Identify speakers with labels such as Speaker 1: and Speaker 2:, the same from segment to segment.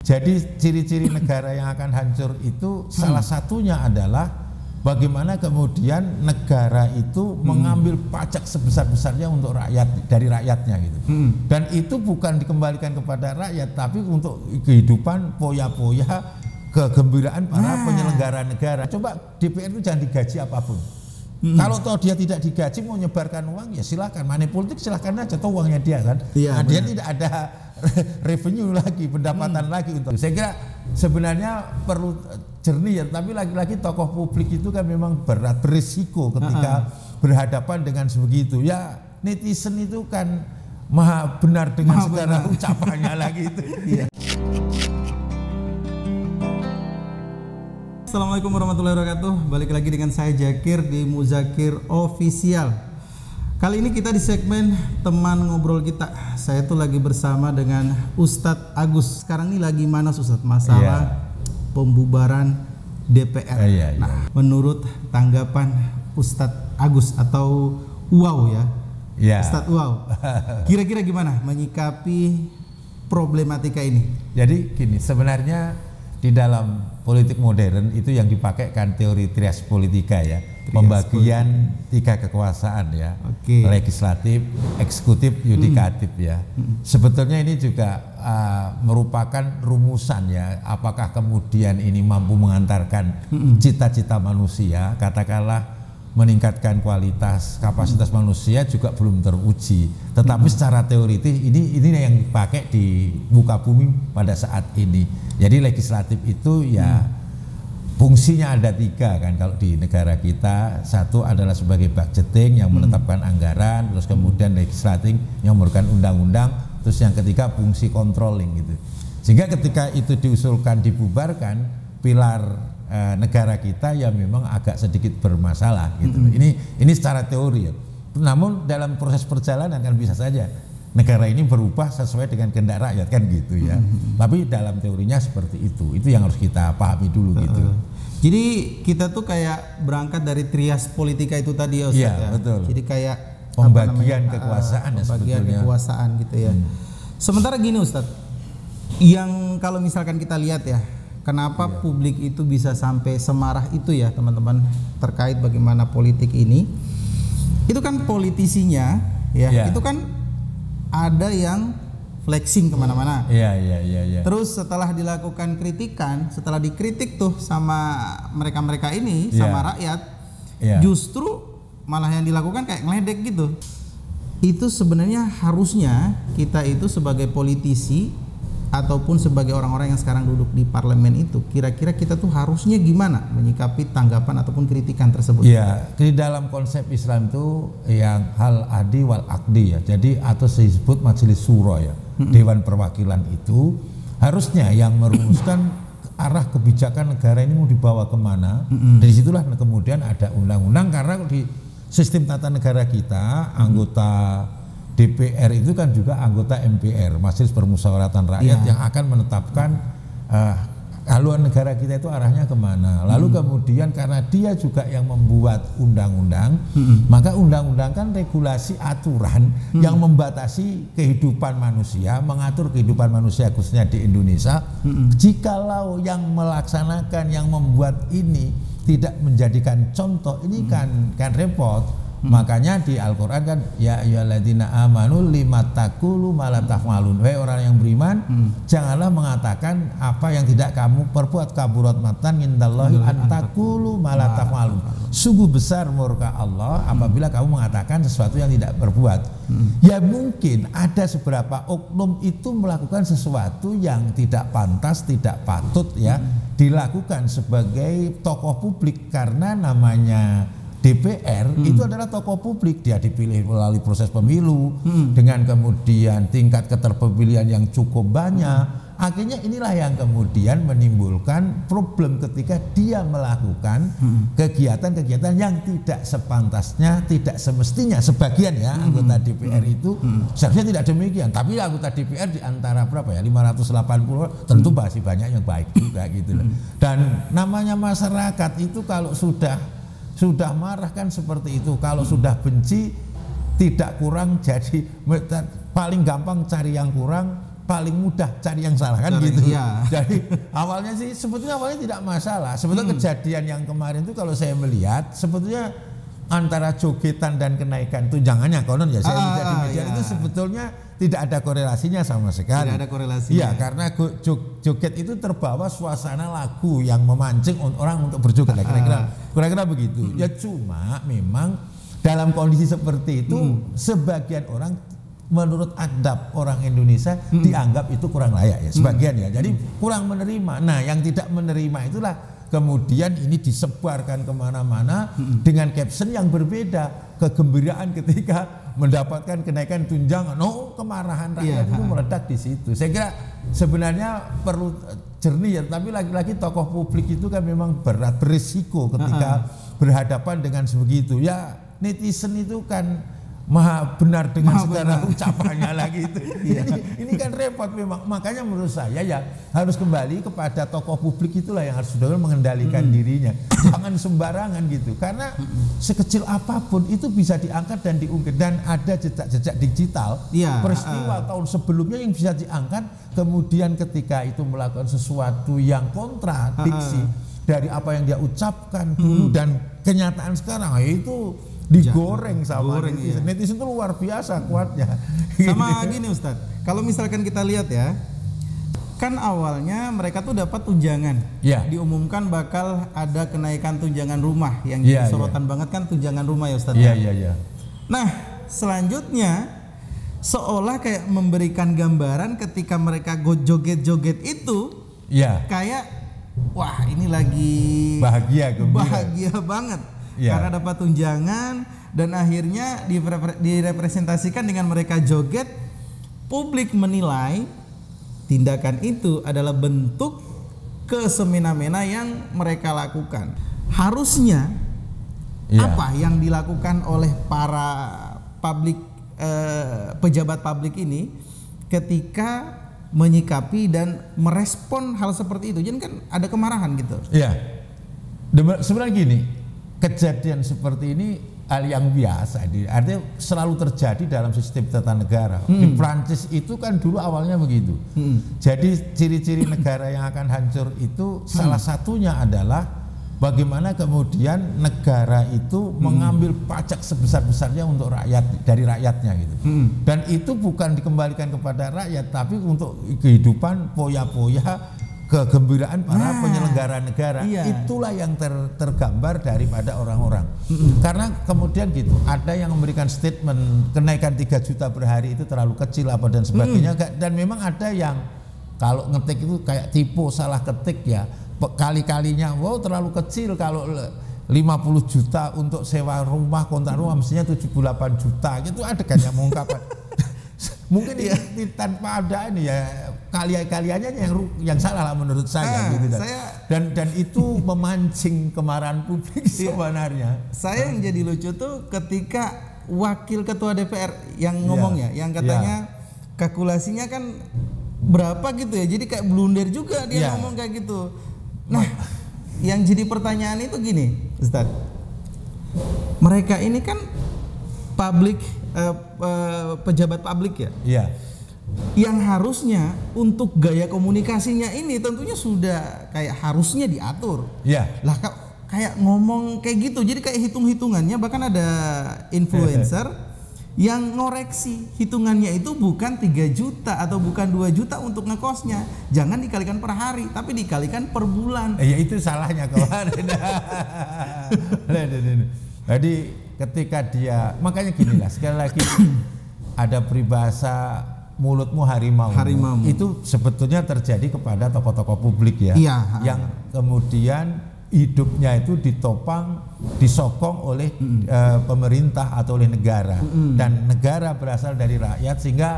Speaker 1: Jadi ciri-ciri negara yang akan hancur itu salah satunya adalah bagaimana kemudian negara itu mengambil pajak sebesar-besarnya untuk rakyat, dari rakyatnya gitu. Dan itu bukan dikembalikan kepada rakyat, tapi untuk kehidupan poya-poya, kegembiraan para penyelenggara negara. Coba DPR itu jangan digaji apapun. Kalau toh dia tidak digaji mau nyebarkan uang ya silakan, money politik silakan aja, toh uangnya dia kan. Nah, dia tidak ada revenue lagi, pendapatan lagi untuk. Saya kira sebenarnya perlu jernih ya, tapi lagi-lagi tokoh publik itu kan memang berat, berisiko ketika berhadapan dengan sebegitu. Ya netizen itu kan maha benar dengan segala ucapannya lagi itu. Iya.
Speaker 2: Assalamualaikum warahmatullahi wabarakatuh. Balik lagi dengan saya Jakir di Muzakir Official. Kali ini kita di segmen teman ngobrol kita. Saya tuh lagi bersama dengan Ustadz Agus. Sekarang ini lagi mana Ustadz? Masalah pembubaran DPR. Nah, menurut tanggapan Ustadz Agus atau Wow ya, Ustadz Wow, kira-kira gimana menyikapi problematika ini?
Speaker 1: Jadi gini, sebenarnya di dalam politik modern itu yang dipakai kan teori trias politika ya, pembagian tiga kekuasaan ya, legislatif, eksekutif, yudikatif ya. Sebetulnya ini juga merupakan rumusan ya, apakah kemudian ini mampu mengantarkan cita-cita manusia, katakanlah meningkatkan kualitas, kapasitas manusia juga belum teruji. Tetapi secara teoritis ini yang dipakai di muka bumi pada saat ini. Jadi legislatif itu ya fungsinya ada tiga kan kalau di negara kita. Satu adalah sebagai budgeting yang menetapkan anggaran, terus kemudian legislatif yang memberikan undang-undang, terus yang ketiga fungsi controlling gitu. Sehingga ketika itu diusulkan dibubarkan, pilar negara kita ya memang agak sedikit bermasalah gitu. Ini secara teori ya. Namun dalam proses perjalanan kan bisa saja negara ini berubah sesuai dengan kehendak rakyat kan gitu ya. Tapi dalam teorinya seperti itu yang harus kita pahami dulu gitu.
Speaker 2: Jadi kita tuh kayak berangkat dari trias politika itu tadi ya Ustaz ya.
Speaker 1: Betul.
Speaker 2: Jadi kayak
Speaker 1: pembagian kekuasaan ya
Speaker 2: pembagian
Speaker 1: sebetulnya.
Speaker 2: Kekuasaan gitu ya. Sementara gini Ustaz, yang kalau misalkan kita lihat ya, kenapa publik itu bisa sampai semarah itu ya teman-teman terkait bagaimana politik ini? Itu kan politisinya ya, itu kan ada yang flexing kemana-mana. Terus setelah dilakukan kritikan, setelah dikritik tuh sama mereka-mereka ini, sama rakyat, justru malah yang dilakukan kayak ngeledek gitu. Itu sebenarnya harusnya kita itu sebagai politisi ataupun sebagai orang-orang yang sekarang duduk di parlemen itu, kira-kira kita tuh harusnya gimana menyikapi tanggapan ataupun kritikan tersebut?
Speaker 1: Ya, di dalam konsep Islam itu yang hal adi wal akdi ya. Jadi atau disebut majelis syuro ya, dewan perwakilan itu harusnya yang merumuskan arah kebijakan negara ini mau dibawa kemana. Dari situlah kemudian ada undang-undang, karena di sistem tata negara kita anggota DPR itu kan juga anggota MPR, Majelis Permusyawaratan Rakyat, yang akan menetapkan haluan negara kita itu arahnya kemana. Lalu kemudian karena dia juga yang membuat undang-undang, maka undang-undang kan regulasi aturan yang membatasi kehidupan manusia, mengatur kehidupan manusia khususnya di Indonesia. Jikalau yang melaksanakan, yang membuat ini tidak menjadikan contoh, ini kan repot. Makanya di Al-Quran kan ya ayyuhalladzina amanu lima taqulu ma la taf'alun. Wahai orang yang beriman, janganlah mengatakan apa yang tidak kamu perbuat. Kaburat matan indallahi an taqulu ma la taf'alun. Sungguh besar murka Allah apabila kamu mengatakan sesuatu yang tidak berbuat. Ya mungkin ada seberapa oknum itu melakukan sesuatu yang tidak pantas, tidak patut ya dilakukan sebagai tokoh publik, karena namanya DPR itu adalah tokoh publik, dia dipilih melalui proses pemilu dengan kemudian tingkat keterpilihan yang cukup banyak. Akhirnya inilah yang kemudian menimbulkan problem ketika dia melakukan kegiatan-kegiatan yang tidak sepantasnya, tidak semestinya. Sebagian ya anggota DPR itu seharusnya tidak demikian, tapi anggota DPR di antara berapa ya 580 tentu masih banyak yang baik juga gitu loh. Dan namanya masyarakat itu kalau sudah marah kan seperti itu. Kalau sudah benci tidak kurang, jadi paling gampang cari yang kurang, paling mudah cari yang salah kan
Speaker 2: Cari,
Speaker 1: gitu.
Speaker 2: iya.
Speaker 1: Jadi sebetulnya awalnya tidak masalah. Sebetulnya kejadian yang kemarin itu kalau saya melihat sebetulnya antara jogetan dan kenaikan tunjangannya konon ya saya lihat di media itu sebetulnya tidak ada korelasinya sama sekali.
Speaker 2: Tidak ada korelasinya.
Speaker 1: Iya, karena joget itu terbawa suasana lagu yang memancing orang untuk berjoget kira-kira begitu. Ya cuma memang dalam kondisi seperti itu sebagian orang menurut adab orang Indonesia dianggap itu kurang layak ya sebagian ya. Jadi kurang menerima. Nah, yang tidak menerima itulah kemudian ini disebarkan kemana-mana dengan caption yang berbeda, kegembiraan ketika mendapatkan kenaikan tunjangan. Kemarahan rakyat itu meledak di situ. Saya kira sebenarnya perlu jernih ya, tapi lagi-lagi tokoh publik itu kan memang berisiko ketika berhadapan dengan sebegitu. Ya netizen itu kan maha benar dengan segala ucapannya lagi itu. Ini kan repot memang. Makanya menurut saya ya harus kembali kepada tokoh publik itulah yang harus sudah mengendalikan dirinya. Jangan sembarangan gitu. Karena sekecil apapun itu bisa diangkat dan diungkit dan ada jejak-jejak digital. Peristiwa tahun sebelumnya yang bisa diangkat, kemudian ketika itu melakukan sesuatu yang kontradiksi dari apa yang dia ucapkan dulu dan kenyataan sekarang itu digoreng sama netizen. Netizen itu luar biasa kuatnya.
Speaker 2: Sama gini Ustadz, kalau misalkan kita lihat ya, kan awalnya mereka tuh dapat tunjangan, diumumkan bakal ada kenaikan tunjangan rumah yang jadi sorotan banget kan tunjangan rumah ya Ustadz. Nah selanjutnya seolah kayak memberikan gambaran ketika mereka joget-joget itu, kayak wah ini lagi
Speaker 1: bahagia, gembira,
Speaker 2: bahagia banget. Karena dapat tunjangan dan akhirnya direpresentasikan dengan mereka joget. Publik menilai tindakan itu adalah bentuk kesemena-mena yang mereka lakukan. Harusnya apa yang dilakukan oleh para publik pejabat publik ini ketika menyikapi dan merespon hal seperti itu? Jadi kan ada kemarahan gitu.
Speaker 1: Sebenarnya gini, kejadian seperti ini hal yang biasa, artinya selalu terjadi dalam sistem tata negara. Di Prancis itu kan dulu awalnya begitu. Jadi ciri-ciri negara yang akan hancur itu salah satunya adalah bagaimana kemudian negara itu mengambil pajak sebesar-besarnya untuk rakyat, dari rakyatnya gitu. Dan itu bukan dikembalikan kepada rakyat, tapi untuk kehidupan poya-poya, kegembiraan para penyelenggara negara. Itulah yang tergambar daripada orang-orang. Karena kemudian gitu, ada yang memberikan statement kenaikan 3 juta per hari itu terlalu kecil apa dan sebagainya. Dan memang ada yang kalau ngetik itu kayak tipe salah ketik ya, kali-kalinya wow terlalu kecil, kalau 50 juta untuk sewa rumah, kontrak rumah mestinya 78 juta gitu. Ada kan yang mengungkapkan mungkin tanpa ada ini ya kalian-kaliannya yang salah lah menurut saya gitu. Dan itu memancing kemarahan publik sebenarnya.
Speaker 2: Saya yang jadi lucu tuh ketika wakil ketua DPR yang ngomongnya, yang katanya kalkulasinya kan berapa gitu ya, jadi kayak blunder juga dia ngomong kayak gitu. Nah, yang jadi pertanyaan itu gini, Ustadz, mereka ini kan publik, pejabat publik ya, yang harusnya untuk gaya komunikasinya ini tentunya sudah kayak harusnya diatur. Lah kayak ngomong kayak gitu, jadi kayak hitung-hitungannya, bahkan ada influencer yang ngoreksi hitungannya itu bukan 3 juta atau bukan 2 juta untuk ngekosnya, jangan dikalikan per hari tapi dikalikan per bulan.
Speaker 1: Ya itu salahnya kemarin. Jadi ketika dia, makanya gini lah, sekali lagi ada peribahasa mulutmu harimau. Itu sebetulnya terjadi kepada tokoh-tokoh publik ya, yang kemudian hidupnya itu ditopang, disokong oleh pemerintah atau oleh negara, dan negara berasal dari rakyat sehingga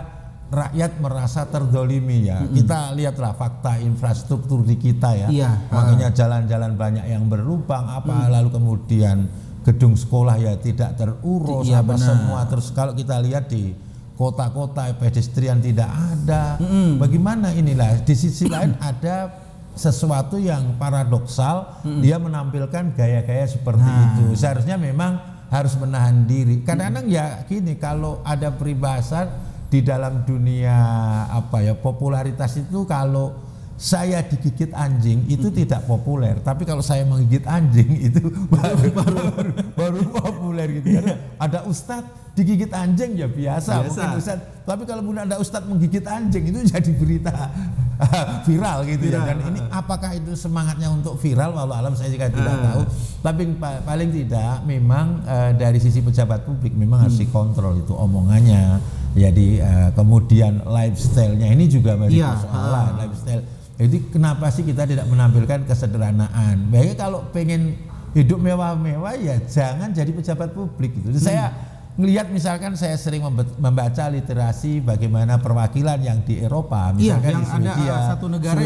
Speaker 1: rakyat merasa terdolimi ya. Kita lihatlah fakta infrastruktur di kita ya, makanya jalan-jalan banyak yang berlubang lalu kemudian gedung sekolah ya tidak terurus semua. Terus kalau kita lihat di kota-kota pedestrian tidak ada. Bagaimana inilah di sisi lain ada sesuatu yang paradoksal, dia menampilkan gaya-gaya seperti itu. Seharusnya memang harus menahan diri. Kadang-kadang ya gini, kalau ada peribahasa di dalam dunia popularitas itu kalau saya digigit anjing itu tidak populer, tapi kalau saya menggigit anjing itu baru populer gitu. Karena ada ustadz digigit anjing ya biasa. Mungkin ustadz, tapi kalau pun ada ustadz menggigit anjing itu jadi berita viral gitu ya. Dan ini apakah itu semangatnya untuk viral? Walau alam saya juga tidak tahu. Tapi paling tidak memang dari sisi pejabat publik memang harus dikontrol itu omongannya. Jadi kemudian lifestyle-nya ini juga menjadi persoalan lifestyle. Jadi kenapa sih kita tidak menampilkan kesederhanaan? Baiknya kalau pengen hidup mewah-mewah ya jangan jadi pejabat publik gitu. Jadi saya melihat misalkan saya sering membaca literasi bagaimana perwakilan yang di Eropa, misalkan
Speaker 2: yang
Speaker 1: di Swedia,
Speaker 2: ada satu negara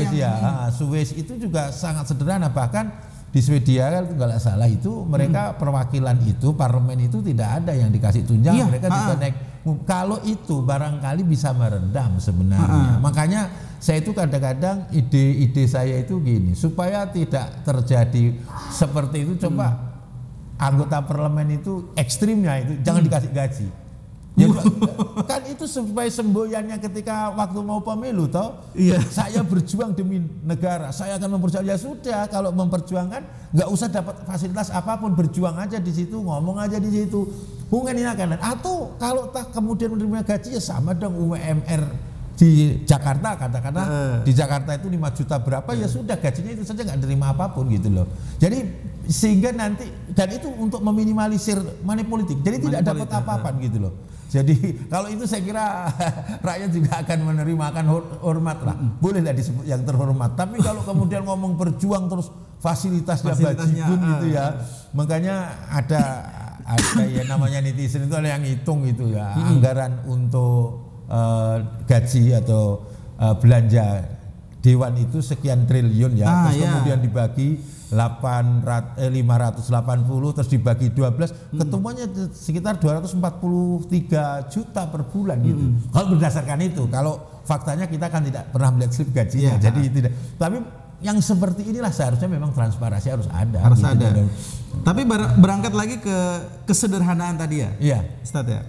Speaker 1: Swiss itu juga sangat sederhana. Bahkan di Swedia kalau nggak salah itu mereka perwakilan itu parlemen itu tidak ada yang dikasih tunjangan, mereka juga naik. Kalau itu barangkali bisa meredam sebenarnya. Makanya saya itu kadang-kadang ide saya itu gini, supaya tidak terjadi seperti itu, coba anggota parlemen itu ekstrimnya itu jangan dikasih gaji. Jadi, kan itu supaya semboyannya ketika waktu mau pemilu toh, saya berjuang demi negara, saya akan memperjuangkan. Ya sudah, kalau memperjuangkan nggak usah dapat fasilitas apapun, berjuang aja di situ, ngomong aja di situ. Mungkin ini akan, atau kalau tak kemudian menerima gaji ya sama dong UMR di Jakarta, katakanlah di Jakarta itu 5 juta berapa, ya sudah gajinya itu saja, nggak terima apapun gitu loh. Jadi sehingga nanti, dan itu untuk meminimalisir money politik, jadi tidak dapat apa-apa gitu loh. Jadi kalau itu saya kira rakyat juga akan menerima, akan hormat lah, bolehlah disebut yang terhormat. Tapi kalau kemudian ngomong berjuang terus fasilitasnya bajibun gitu ya, makanya ada ya namanya netizen itu ada yang hitung itu ya, anggaran untuk gaji atau belanja dewan itu sekian triliun ya, terus kemudian dibagi 580 terus dibagi 12, ketemuannya sekitar 243 juta per bulan gitu. Kalau berdasarkan itu, kalau faktanya kita kan tidak pernah melihat slip gajinya, jadi tidak. Tapi yang seperti inilah seharusnya memang transparansi harus ada.
Speaker 2: Harus gitu ada. Tapi berangkat lagi ke kesederhanaan tadi ya.
Speaker 1: Iya.
Speaker 2: Ustaz ya.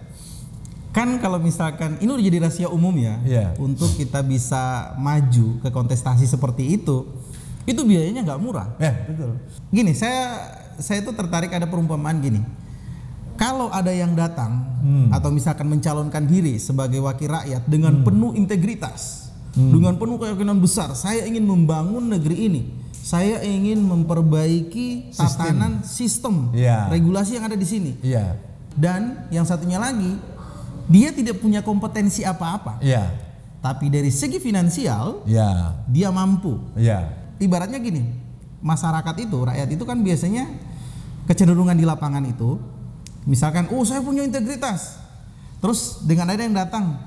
Speaker 2: Kan kalau misalkan ini udah jadi rahasia umum ya, untuk kita bisa maju ke kontestasi seperti itu biayanya nggak murah.
Speaker 1: Betul.
Speaker 2: Gini, saya tuh tertarik ada perumpamaan gini. Kalau ada yang datang atau misalkan mencalonkan diri sebagai wakil rakyat dengan penuh integritas, dengan penuh keyakinan besar, saya ingin membangun negeri ini, saya ingin memperbaiki tatanan sistem regulasi yang ada di sini. Dan yang satunya lagi, dia tidak punya kompetensi apa-apa. Tapi dari segi finansial, dia mampu. Ibaratnya gini, masyarakat itu, rakyat itu kan biasanya kecenderungan di lapangan itu, misalkan, saya punya integritas. Terus dengan ada yang datang,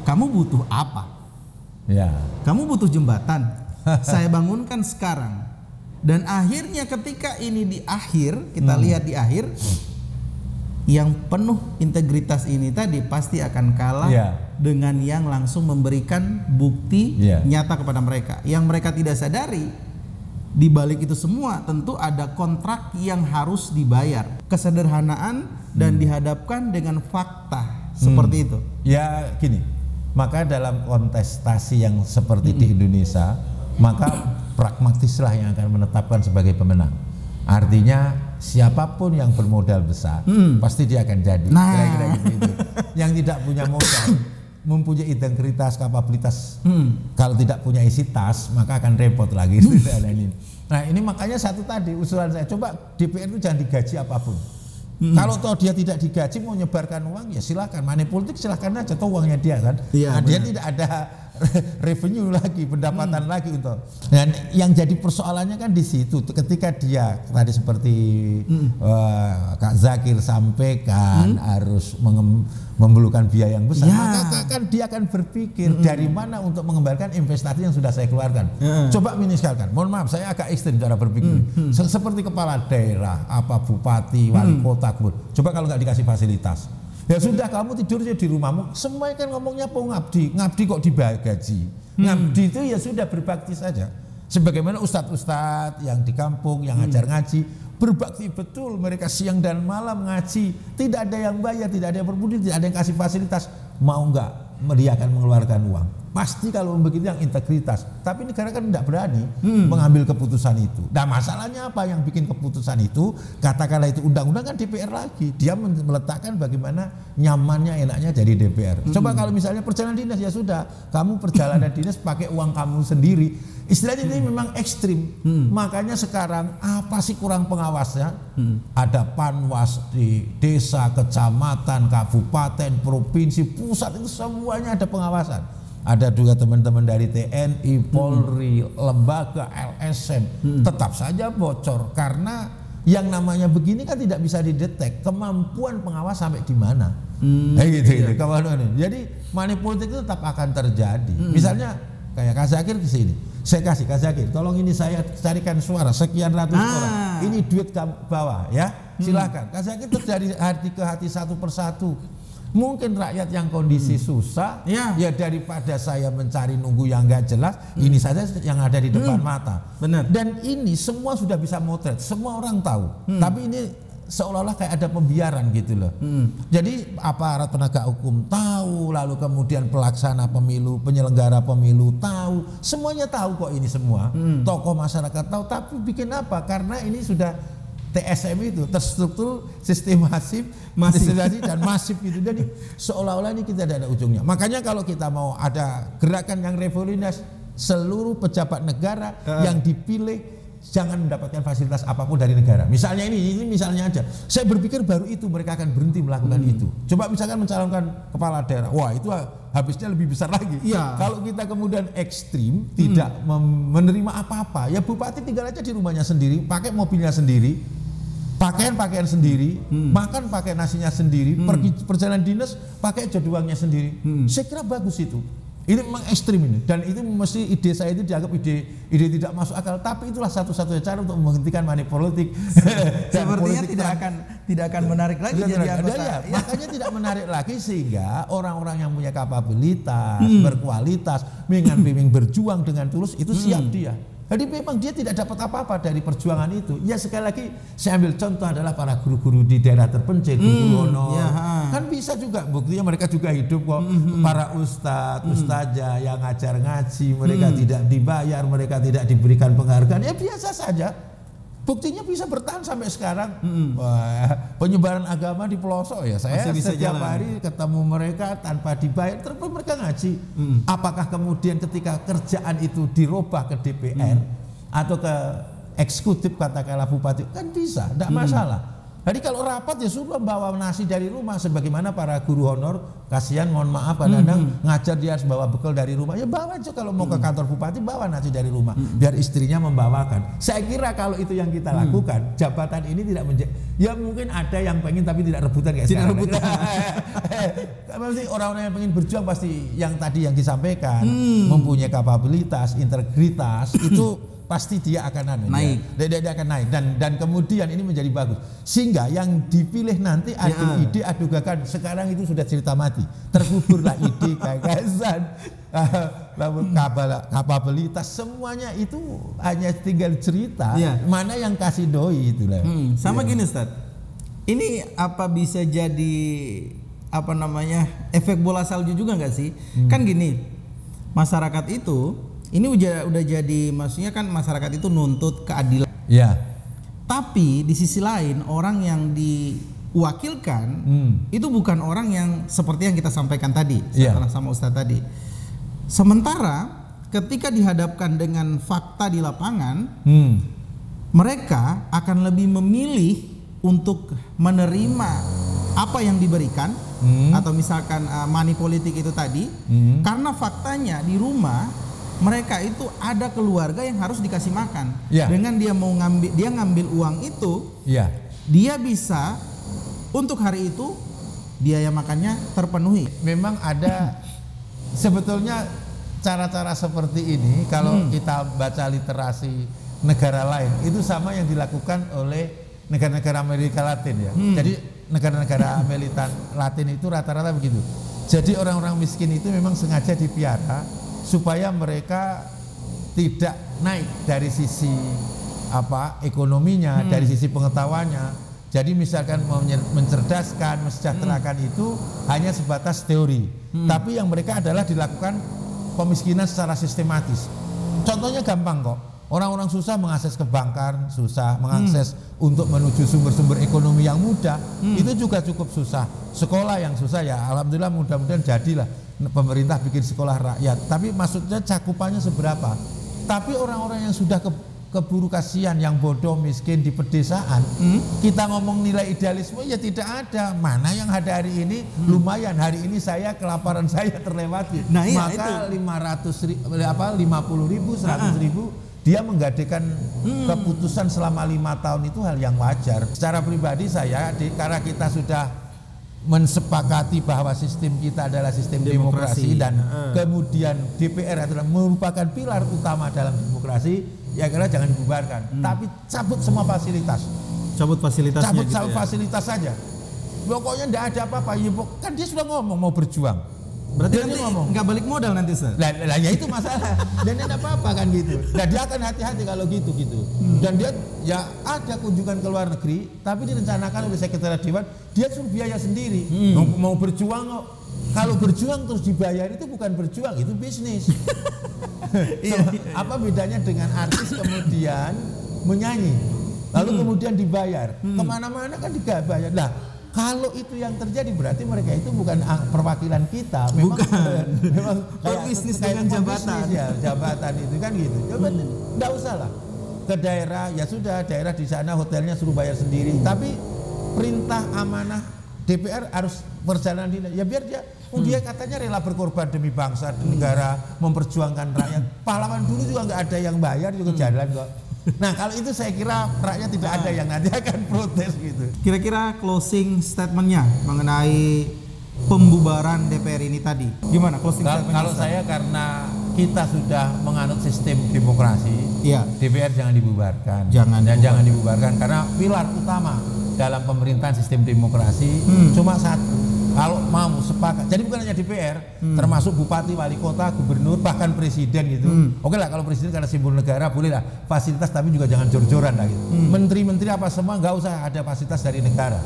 Speaker 2: kamu butuh apa? Kamu butuh jembatan, saya bangunkan sekarang. Dan akhirnya ketika ini di akhir, kita lihat di akhir, yang penuh integritas ini tadi pasti akan kalah dengan yang langsung memberikan bukti nyata kepada mereka. Yang mereka tidak sadari, di balik itu semua tentu ada kontrak yang harus dibayar. Kesederhanaan dan dihadapkan dengan fakta seperti itu. Ya
Speaker 1: gini, maka dalam kontestasi yang seperti di Indonesia, maka pragmatislah yang akan menetapkan sebagai pemenang. Artinya siapapun yang bermodal besar pasti dia akan jadi. Kira-kira gitu. Yang tidak punya modal, mempunyai integritas, kapabilitas, kalau tidak punya isi tas maka akan repot lagi. Nah ini makanya satu tadi usulan saya, coba DPR itu jangan digaji apapun. Kalau toh dia tidak digaji mau nyebarkan uang ya silakan, money politik silakan aja, toh uangnya dia kan. Dia tidak ada revenue lagi, pendapatan lagi untuk. Dan yang jadi persoalannya kan di situ, ketika dia tadi seperti Kak Zakir sampaikan harus memerlukan biaya yang besar, maka kan dia akan berpikir dari mana untuk mengembalikan investasi yang sudah saya keluarkan. Coba misalkan, mohon maaf saya agak ekstrim cara berpikir, seperti kepala daerah, bupati, wali kota, coba kalau nggak dikasih fasilitas. Ya sudah, kamu tidurnya di rumahmu. Semua kan ngomongnya ngabdi kok digaji. Ngabdi itu ya sudah berbakti saja. Sebagaimana ustadz-ustadz yang di kampung yang ngajar ngaji, berbakti betul, mereka siang dan malam ngaji, tidak ada yang bayar, tidak ada yang berbudi, tidak ada yang kasih fasilitas. mau nggak dia akan mengeluarkan uang. Pasti kalau begitu yang integritas. Tapi negara kan tidak berani mengambil keputusan itu. Nah masalahnya apa yang bikin keputusan itu? Katakanlah itu undang-undang kan DPR lagi. Dia meletakkan bagaimana nyamannya enaknya jadi DPR. Coba kalau misalnya perjalanan dinas ya sudah. Kamu perjalanan dinas pakai uang kamu sendiri. Istilahnya ini memang ekstrim. Makanya sekarang apa sih kurang pengawasnya? Ada panwas di desa, kecamatan, kabupaten, provinsi, pusat itu semuanya ada pengawasan. Ada juga teman-teman dari TNI, Polri, lembaga LSM, tetap saja bocor karena yang namanya begini kan tidak bisa didetek kemampuan pengawas sampai di mana. Gitu. Jadi money politik itu tetap akan terjadi. Misalnya kayak Kak Zakir ke sini. Saya kasih Kak Zakir, tolong ini saya carikan suara sekian ratus orang. Ini duit ke bawah ya. Silakan. Kak Zakir terus dari hati ke hati satu persatu. Mungkin rakyat yang kondisi susah ya daripada saya mencari nunggu yang nggak jelas, ini saja yang ada di depan mata.
Speaker 2: Benar.
Speaker 1: Dan ini semua sudah bisa motret, semua orang tahu. Tapi ini seolah-olah kayak ada pembiaran gitu loh. Jadi aparat penegak hukum tahu, lalu kemudian pelaksana pemilu, penyelenggara pemilu tahu, semuanya tahu kok ini semua. Tokoh masyarakat tahu, tapi bikin apa? Karena ini sudah TSM itu terstruktur sistematis dan masif gitu. Jadi seolah-olah ini kita tidak ada ujungnya. Makanya kalau kita mau ada gerakan yang revolusioner, seluruh pejabat negara yang dipilih jangan mendapatkan fasilitas apapun dari negara. Misalnya ini misalnya aja. Saya berpikir baru itu mereka akan berhenti melakukan itu. Coba misalkan mencalonkan kepala daerah. Wah, itu habisnya lebih besar lagi.
Speaker 2: Iya.
Speaker 1: Kalau kita kemudian ekstrim, tidak menerima apa-apa, ya bupati tinggal aja di rumahnya sendiri, pakai mobilnya sendiri, pakaian sendiri, makan pakai nasinya sendiri, pergi perjalanan dinas pakai jadwalnya sendiri. Saya kira bagus itu. Ini memang ekstrim ini, dan itu mesti ide saya itu dianggap ide tidak masuk akal. Tapi itulah satu-satunya cara untuk menghentikan money politik.
Speaker 2: Sepertinya tidak akan menarik lagi jadi anggota.
Speaker 1: Ya, makanya tidak menarik lagi sehingga orang-orang yang punya kapabilitas, berkualitas, bimbing berjuang dengan tulus itu siap dia. Jadi memang dia tidak dapat apa-apa dari perjuangan itu. Ya sekali lagi saya ambil contoh adalah para guru-guru di daerah terpencil, guru honor. Kan bisa juga, buktinya mereka juga hidup kok. Para ustadz, ustazah yang ngajar ngaji, mereka tidak dibayar, mereka tidak diberikan penghargaan. Ya biasa saja. Buktinya bisa bertahan sampai sekarang. Wah, penyebaran agama di pelosok ya. Saya setiap hari ketemu mereka tanpa dibayar, terus mereka ngaji. Apakah kemudian ketika kerjaan itu dirubah ke DPR atau ke eksekutif katakanlah bupati, kan bisa, tidak masalah. Jadi kalau rapat ya suruh bawa nasi dari rumah, sebagaimana para guru honor, kasihan mohon maaf kadang-kadang ngajar dia harus bawa bekal dari rumah, ya bawa aja kalau mau ke kantor bupati bawa nasi dari rumah, biar istrinya membawakan. Saya kira kalau itu yang kita lakukan, jabatan ini tidak ya mungkin ada yang pengen tapi tidak rebutan kayak sekarang. Pasti orang-orang yang pengen berjuang pasti yang tadi yang disampaikan, mempunyai kapabilitas, integritas itu pasti dia akan naik. Dia akan naik dan kemudian ini menjadi bagus. Sehingga yang dipilih nanti adu ide, adu gagasan. Sekarang itu sudah cerita mati. Terkuburlah ide, gagasan, kapabilitas, semuanya itu hanya tinggal cerita. Mana yang kasih doi itulah.
Speaker 2: Sama gini Ustaz. Ini apa bisa jadi efek bola salju juga nggak sih? Kan gini, masyarakat itu ini udah jadi, maksudnya kan masyarakat itu nuntut keadilan. Tapi di sisi lain orang yang diwakilkan itu bukan orang yang seperti yang kita sampaikan tadi, sama Ustadz tadi. Sementara ketika dihadapkan dengan fakta di lapangan, mereka akan lebih memilih untuk menerima apa yang diberikan atau misalkan money politik itu tadi, karena faktanya di rumah mereka itu ada keluarga yang harus dikasih makan. Dengan dia ngambil uang itu, dia bisa untuk hari itu biaya makannya terpenuhi.
Speaker 1: Memang ada sebetulnya cara-cara seperti ini kalau kita baca literasi negara lain itu sama yang dilakukan oleh negara-negara Amerika Latin ya. Jadi negara-negara Amerika Latin itu rata-rata begitu. Jadi orang-orang miskin itu memang sengaja dipiara supaya mereka tidak naik dari sisi ekonominya, dari sisi pengetahuannya. Jadi misalkan mau mencerdaskan, mensejahterakan itu hanya sebatas teori. Tapi yang mereka adalah dilakukan pemiskinan secara sistematis. Contohnya gampang kok. Orang-orang susah mengakses ke bankan, susah mengakses untuk menuju sumber-sumber ekonomi yang mudah. Itu juga cukup susah. Sekolah yang susah ya, alhamdulillah mudah-mudahan jadilah pemerintah bikin sekolah rakyat. Tapi maksudnya cakupannya seberapa? Tapi orang-orang yang sudah keburu kasihan, yang bodoh miskin di pedesaan, kita ngomong nilai idealisme ya tidak ada. Mana yang ada hari ini lumayan, hari ini saya kelaparan saya terlewati.
Speaker 2: Nah, iya,
Speaker 1: maka 50.000, 100.000 dia menggadekan keputusan selama 5 tahun itu hal yang wajar. Secara pribadi saya, karena kita sudah mensepakati bahwa sistem kita adalah sistem demokrasi dan kemudian DPR adalah merupakan pilar utama dalam demokrasi, ya kira jangan dibubarkan, tapi cabut semua fasilitas.
Speaker 2: Cabut fasilitasnya.
Speaker 1: Cabut
Speaker 2: gitu
Speaker 1: fasilitas saja. Pokoknya enggak ada apa-apa. Ya, kan dia sudah ngomong mau berjuang.
Speaker 2: Berarti nanti nggak balik modal nanti, Ustaz?
Speaker 1: Lah ya itu masalah. Dan tidak apa-apa kan gitu. Nah dia akan hati-hati kalau gitu. Dan dia ya ada kunjungan ke luar negeri, tapi direncanakan oleh Sekretariat Dewan, dia suruh biaya sendiri. Mau berjuang kok. Kalau berjuang terus dibayar itu bukan berjuang, itu bisnis. Apa bedanya dengan artis kemudian menyanyi, lalu kemudian dibayar? Kemana-mana kan dibayar. Nah, kalau itu yang terjadi berarti mereka itu bukan perwakilan kita, memang kayak
Speaker 2: bisnis dengan jabatan.
Speaker 1: Bisnis, ya, jabatan itu kan gitu. Enggak usah lah ke daerah, ya sudah daerah di sana hotelnya suruh bayar sendiri. Tapi perintah amanah DPR harus berjalan di, ya biar dia katanya rela berkorban demi bangsa dan negara, memperjuangkan rakyat. Pahlawan dulu juga nggak ada yang bayar juga jalan kok. Nah kalau itu saya kira rakyat tidak ada yang nanti akan protes gitu.
Speaker 2: Kira-kira closing statementnya mengenai pembubaran DPR ini tadi gimana closing statement?
Speaker 1: Kalau saya karena kita sudah menganut sistem demokrasi, ya. DPR jangan dibubarkan. Jangan dibubarkan karena pilar utama dalam pemerintahan sistem demokrasi cuma satu. Kalau mau sepakat, jadi bukan hanya DPR, termasuk bupati, wali kota, gubernur, bahkan presiden gitu. Oke lah kalau presiden karena simbol negara boleh lah fasilitas, tapi juga jangan jor-joran lah gitu. Menteri-menteri apa semua nggak usah ada fasilitas dari negara,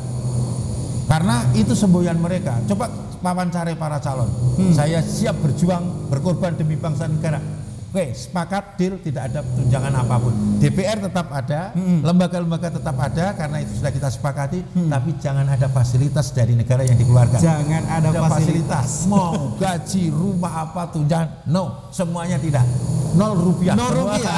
Speaker 1: karena itu semboyan mereka. Coba wawancara para calon, saya siap berjuang, berkorban demi bangsa negara. Oke, sepakat, deal, tidak ada tunjangan apapun. DPR tetap ada, lembaga-lembaga tetap ada karena itu sudah kita sepakati, tapi jangan ada fasilitas dari negara yang dikeluarkan.
Speaker 2: Jangan ada fasilitas.
Speaker 1: Mau gaji, rumah apa, tunjangan, no, semuanya tidak. 0 rupiah.
Speaker 2: 0 rupiah.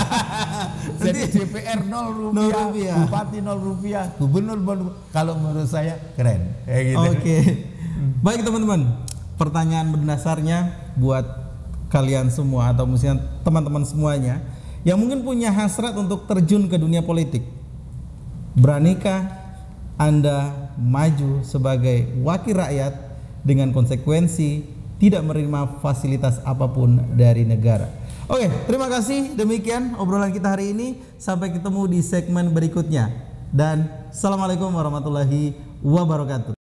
Speaker 1: Jadi DPR 0 rupiah, bupati 0 rupiah, gubernur 0. Kalau menurut saya keren. Gitu.
Speaker 2: Oke. Baik teman-teman, pertanyaan berdasarnya buat kalian semua atau misalnya teman-teman semuanya yang mungkin punya hasrat untuk terjun ke dunia politik, beranikah Anda maju sebagai wakil rakyat dengan konsekuensi tidak menerima fasilitas apapun dari negara? Oke, terima kasih. Demikian obrolan kita hari ini. Sampai ketemu di segmen berikutnya. Dan assalamualaikum warahmatullahi wabarakatuh.